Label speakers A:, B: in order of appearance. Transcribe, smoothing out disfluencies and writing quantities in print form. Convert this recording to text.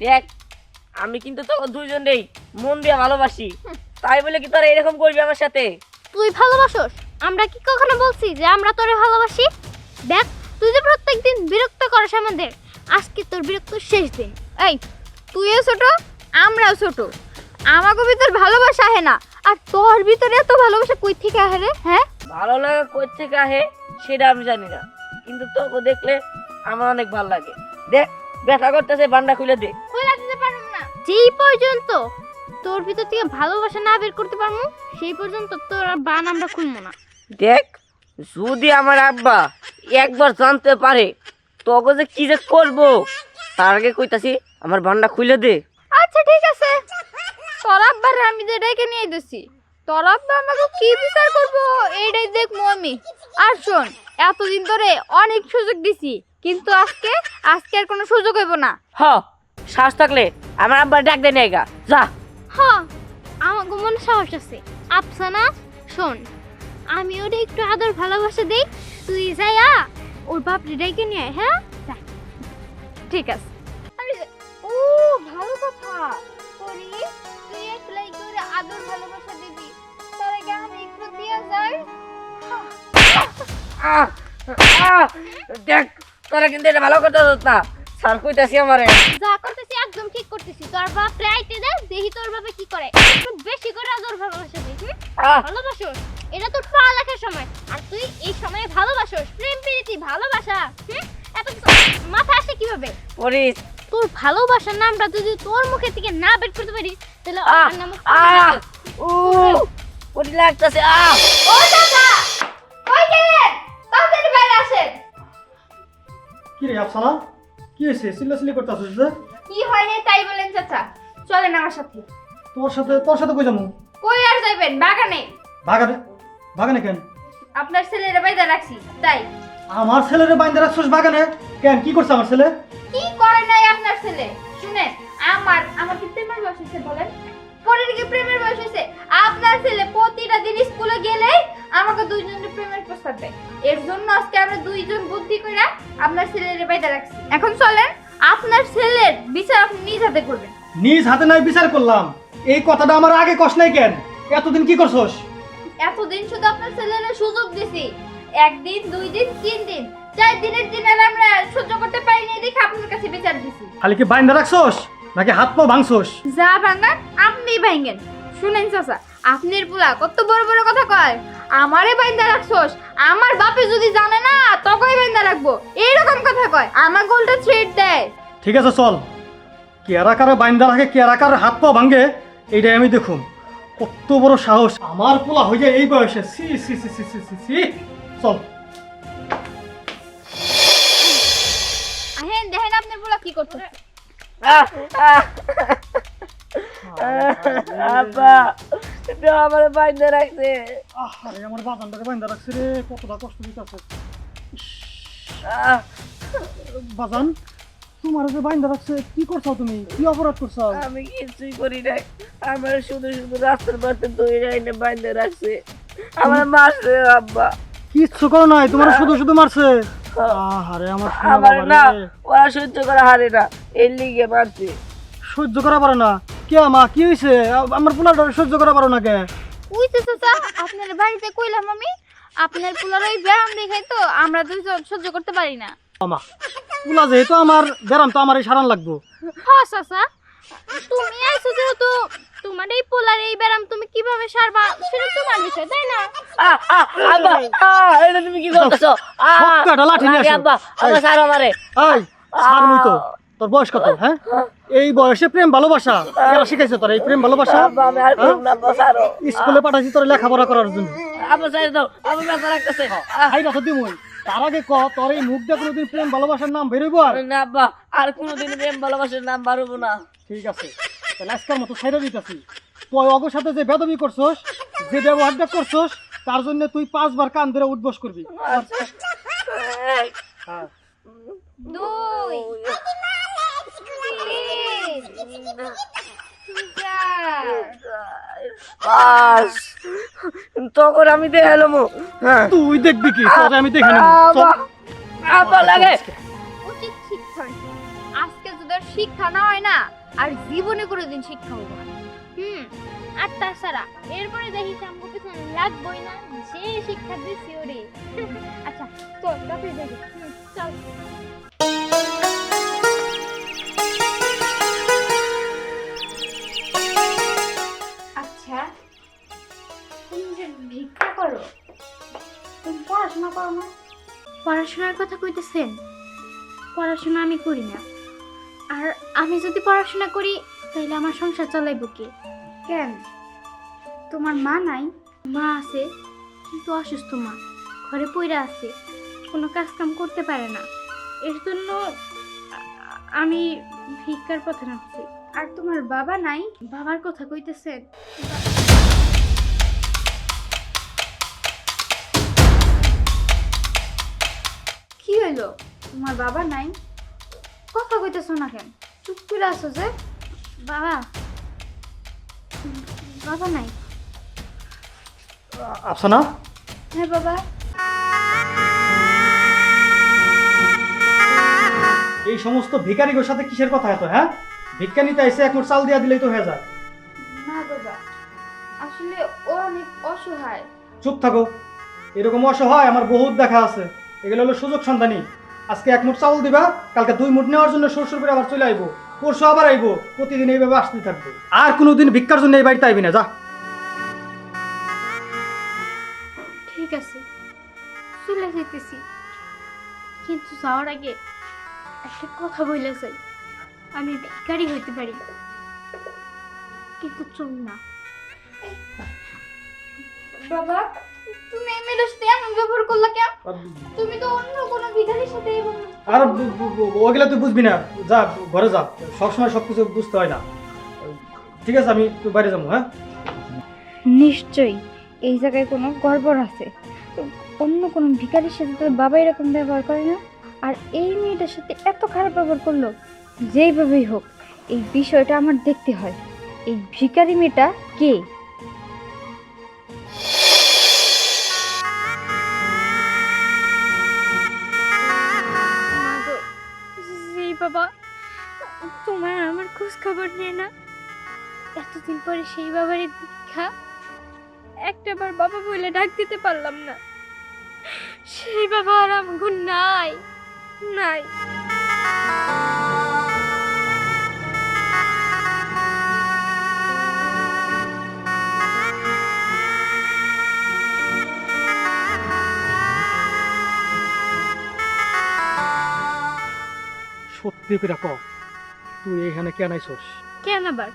A: দেখ আমি কিন্তু তো দুইজনেই মন দিয়ে ভালোবাসি, তাই বলে কি তোরা এরকম করবি আমার সাথে?
B: তুই ভালোবাসোস, আমরা কি কখনো বলছি যে আমরা তোরে ভালোবাসি? দেখ তুই যে প্রত্যেকদিন বিরক্ত করিস আমাদের, আজকে তোর বিরক্ত শেষ দিন।
C: এই তুইও ছোট আমরাও ছোট, আমাকে ভিতর ভালোবাসা আহে না, আর তোর ভিতরে এত ভালোবাসা কই থেকে আহে রে? হ্যাঁ
A: ভালো লাগা কই থেকে আহে সেটা আমি জানি না, কিন্তু তোকে দেখলে আমার অনেক ভালো লাগে। দেখ ব্যথা করতেছে, বান্ডা খুলে দে।
C: কইলা দিতে পারুম না।
B: যেই পর্যন্ত তোর ভিতর থেকে ভালোবাসা না বের করতে পারবো সেই পর্যন্ত তোর আর বান আমরা খুলবো না।
A: দেখ যদি আমার আব্বা একবার জানতে পারে তোকে যে কি যে করবো, তার আগে কইতাছি আমার বান্ডা খুলে দে।
C: আচ্ছা ঠিক আছে, তোর আব্বার আমি যে ডেকে নিয়ে দিছি, তোর আব্বা আমাকে কি বিচার করবো এইটাই দেখবো আমি। আর শোন, এতদিন ধরে অনেক সুযোগ দিছি, কিন্তু আজকে আর কোনো সুযোগ হইব না।
A: হ শ্বাস থাকলে আমার আব্বা ডাক দে নেগা যা।
B: হ্যাঁ আমার মনে সাহস আছে। আফসানা শোন, আমি ওরে একটু আদর ভালোবাসা দেই, তুই যাইয়া ওর বাপ ডেকে নিয়ে আয়। হ্যাঁ যা।
C: ঠিক আছে। ও ভালো কথা করি, তুই একলাই করে আদর ভালোবাসা দিবি, তোর আগে আমি একটু দিয়া যাই।
A: দেখ তোরা কিন্তু এটা ভালো কথা না, স্যার কইতাছি আমারে।
B: যা করতেছি একদম ঠিক করতেছি। তোর বাপ রাইতে দে, দেখি তোর বাপে কি করে। একটু বেশি করে আদর ভালোবাসা দেই। ভালোবাসোস, এটা তোর পড়ালেখার সময়, আর তুই এই সময়ে ভালোবাসোস। প্রেম প্রীতি ভালোবাসা এত কিছু মাথা আসে কিভাবে?
A: পরিস
B: তোর ভালোবাসার নামটা যদি তোর মুখে থেকে না বের করতে পারিস তাহলে ওর নাম
A: পরি লাগতেছে।
C: ও দাদা কই গেলেন? তাড়াতাড়ি বাইরে আসেন।
D: কি রে আফসানা, কি হয়েছে? চিল্লাচিল্লি করতেছিস যে?
C: কি হয়নি তাই বলেন চাচা, চলেন আমার সাথে।
D: তোর সাথে কই যাবো?
C: কই আর যাইবেন? বাগানে।
D: বাগানে? বাগানে কেন?
C: আপনার ছেলের বাইরে রাখছি তাই।
D: আমার ছেলেরে বাইন্দা রাখছিস বাগানে কেন? কি করছে আমার ছেলে?
C: কি করে নাই আপনার ছেলে? শুনেন, আমার কি প্রেমের বয়স হয়েছে বলেন? পরের কি প্রেমের বয়স হয়েছে? আপনার ছেলে প্রতিটা দিন স্কুলে গেলেই আমাকে দুইজনের প্রেমের প্রস্তাব দেয়। এর জন্য আজকে আমরা দুইজন বুদ্ধি কইরা আপনার ছেলের বাইরে রাখছি। এখন চলেন, আপনার ছেলের বিচার আপনি নিজ হাতে করবেন।
D: নিজ হাতে নাই বিচার করলাম, এই কথাটা আমার আগে কষ্ট নাই কেন? এতদিন কি করছস?
C: এতদিন শুধু আপনার ছেলের সুযোগ দিছি, একদিন দুই দিন তিন দিন 4 দিনের দিন আর আমরা সহ্য করতে পারিনি দেখে আপনার কাছে বিচার দিছি।
D: খালি কি বাইন্দা রাখছস নাকি হাত পা ভাঙছস?
C: যা ভাঙান আপনি ভাঙেন। শুনেন চাচা, আপনার পোলা কত বড় বড় কথা কয়, আমারে বাইন্দা রাখছস, আমার বাপে যদি জানে না তখনই বাইন্দা রাখবো, এইরকম কথা কয়, আমার গোলটা থ্রেড দেয়।
D: ঠিক আছে চল, কেরাকারে বাইন্দা রাখে কেরাকার হাত পা ভাঙে এইটাই আমি দেখুন। কত বড় সাহস আমার পোলা হয়ে যায় এই বয়সে! সি সি সি সি সি সি সি। চল
C: আহেন দেখেন আপনার পোলা কি করতেছে।
A: আব্বা এটা আমার বাইন্দা রাখছে।
D: আরে আমার বাজানটাকে বাইন্দা রাখছে রে, কতটা কষ্ট দিতেছে। বাজান, তোমার যে বাইন্দা রাখছে কি করছো তুমি? কি অপরাধ করছো?
A: আমি কিছুই করি নাই, আমার শুধু শুধু রাস্তার পথে দৌড়ে এনে বাইন্দা রাখছে, আমার মারছে আব্বা।
D: কিচ্ছু করো নাই, তোমার শুধু শুধু মারছে। আরে আমার সোনা
A: আমার
D: বাবা
A: না
D: রে।
A: ওরা সহ্য করা হারে না, এর লিগে মারছে।
D: সহ্য করা পারো না? কে মা কি হয়েছে? আমার পোলাটা সহ্য করা পারো না কে?
C: ওই তো চাচা আপনার বাড়িতে কইলাম আমি, আপনার পোলার ওই ব্যায়াম দেখাই তো আমরা দুইজন সহ্য করতে পারি না।
D: আমা পোলা যেহেতু আমার ব্যারাম তো আমারই সারান লাগবো।
B: হ্যাঁ চাচা, তুমি আইছো যেহেতু তোমার এই পোলার এই ব্যারাম তুমি কিভাবে সারবা সেটা তোমার বিষয়, তাই না?
A: আব্বা এটা তুমি কি করতেছো?
D: সবকটা লাঠি নিয়ে আসো।
A: আব্বা আমার সারা মারে।
D: এই সারমুই তো, তোর বয়স কত? হ্যাঁ, এই বয়সে প্রেম ভালোবাসা এরা শিখাইছে তোর? এই প্রেম ভালোবাসা
A: আব্বা আমি আর করব না, আব্বা সারো।
D: স্কুলে পাঠাইছি তোর লেখাপড়া করার জন্য।
A: আব্বা সাইড দাও, আব্বা ব্যথা লাগতেছে।
D: এই কথা দিমই, তার আগে ক তোর এই মুখ দিয়ে কোনোদিন প্রেম ভালোবাসার নাম বেরোইব? আর
A: না আব্বা আর কোনোদিন প্রেম ভালোবাসার নাম বাড়বো না।
D: ঠিক আছে, তাহলে আজকের মতো সাইডে দিতেছি। তুই অগর সাথে যে বেদবি করছস, যে ব্যবহারটা করছস, তার জন্য তুই 5 বার কান ধরে উঠবস করবি। হ্যাঁ,
C: 2
A: বাস তখন আমি দেখালাম। হ্যাঁ
D: তুই দেখবি কি? তোরে আমি দেখে নেব। চল।
A: আব্বা লাগে।
C: উচিত শিক্ষা। আজকে যদি ওদের শিক্ষা না হয় না আর জীবনে কোনোদিন শিক্ষা হবো না।
B: আর তাছাড়া এরপরে দেখিস আমাকে পিছনে লাগবই না, যে শিক্ষা দিচ্ছি ওরে। আচ্ছা চল বাপে যাবি, চল।
C: আচ্ছা তুমি যে ভিক্ষা করো, তুমি পড়াশোনা করো না?
B: পড়াশোনার কথা কইতেছেন? পড়াশোনা আমি করি না। আর আমি যদি পড়াশোনা করি তাহলে আমার সংসার চালাইব কে?
C: কেন, তোমার মা নাই?
B: মা আছে, কিন্তু অসুস্থ মা, ঘরে পইরা আছে, কোনো কাজ কাম করতে পারে না। এর জন্য আমি ভিক্ষার পথে নামছি।
C: আর তোমার বাবা নাই?
B: বাবার কথা কইতেছেন?
C: কি হইলো, তোমার বাবা নাই? কথা কইতেছো না কেন, চুপ করে আছো যে?
B: বাবা, বাবা নাই।
D: আফসানা,
C: হ্যাঁ বাবা।
D: এই সমস্ত ভিখারিগোর সাথে কিসের কথা এত? হ্যাঁ, ভিক্ষা নিতে আইসে এক মুঠ চাল দিয়া দিলেই তো হয়ে যায়।
C: না বাবা, আসলে ও অনেক অসহায়।
D: চুপ থাকো, এরকম অসহায় আমার বহুত দেখা আছে। এগুলো হলো সুযোগ সন্ধানী। আজকে এক মুঠ চাউল দিবা, কালকে 2 মুঠ নেওয়ার জন্য শ্বশুর করে আবার চলে আইবো, পরশু আবার আইবো, প্রতিদিন এইভাবে আসতে থাকবে। আর কোনোদিন ভিক্ষার জন্য এই বাড়িতে আইবি না, যা।
B: ঠিক আছে, চলে যেতেছি, কিন্তু যাওয়ার আগে একটা কথা বলে যাই। আমি ভিখারি হইতে পারি, কিন্তু চোর না।
C: বাবা, তুমি এই মেয়েটার সাথে এমন ব্যবহার করলা কেন? তুমি তো অন্য কোনো ভিখারির সাথে এভাবে।
D: আর ওগুলা তুই বুঝবি না, যা ঘরে যা, সবসময় সবকিছু বুঝতে হয় না। ঠিক আছে, আমি একটু বাইরে যাবো। হ্যাঁ,
B: নিশ্চয়ই এই জায়গায় কোনো গড়বড় আছে। অন্য কোনো ভিখারির সাথে তো বাবা এরকম ব্যবহার করে না, আর এই মেয়েটার সাথে এত খারাপ ব্যবহার করলো। যেইভাবেই হোক এই বিষয়টা আমার দেখতে হয়। এই ভিখারি মেয়েটা কে? যেই বাবা তোমার আমার খোঁজ খবর নেয় না, এতদিন পরে সেই বাবারই দেখা, একটাবার বাবা বলে ডাক দিতে পারলাম না। সেই বাবা আর আমাকে নাই, নাই।
D: সত্যি করে ক, তুই এখানে কেন আইছস?
B: কেন আবার?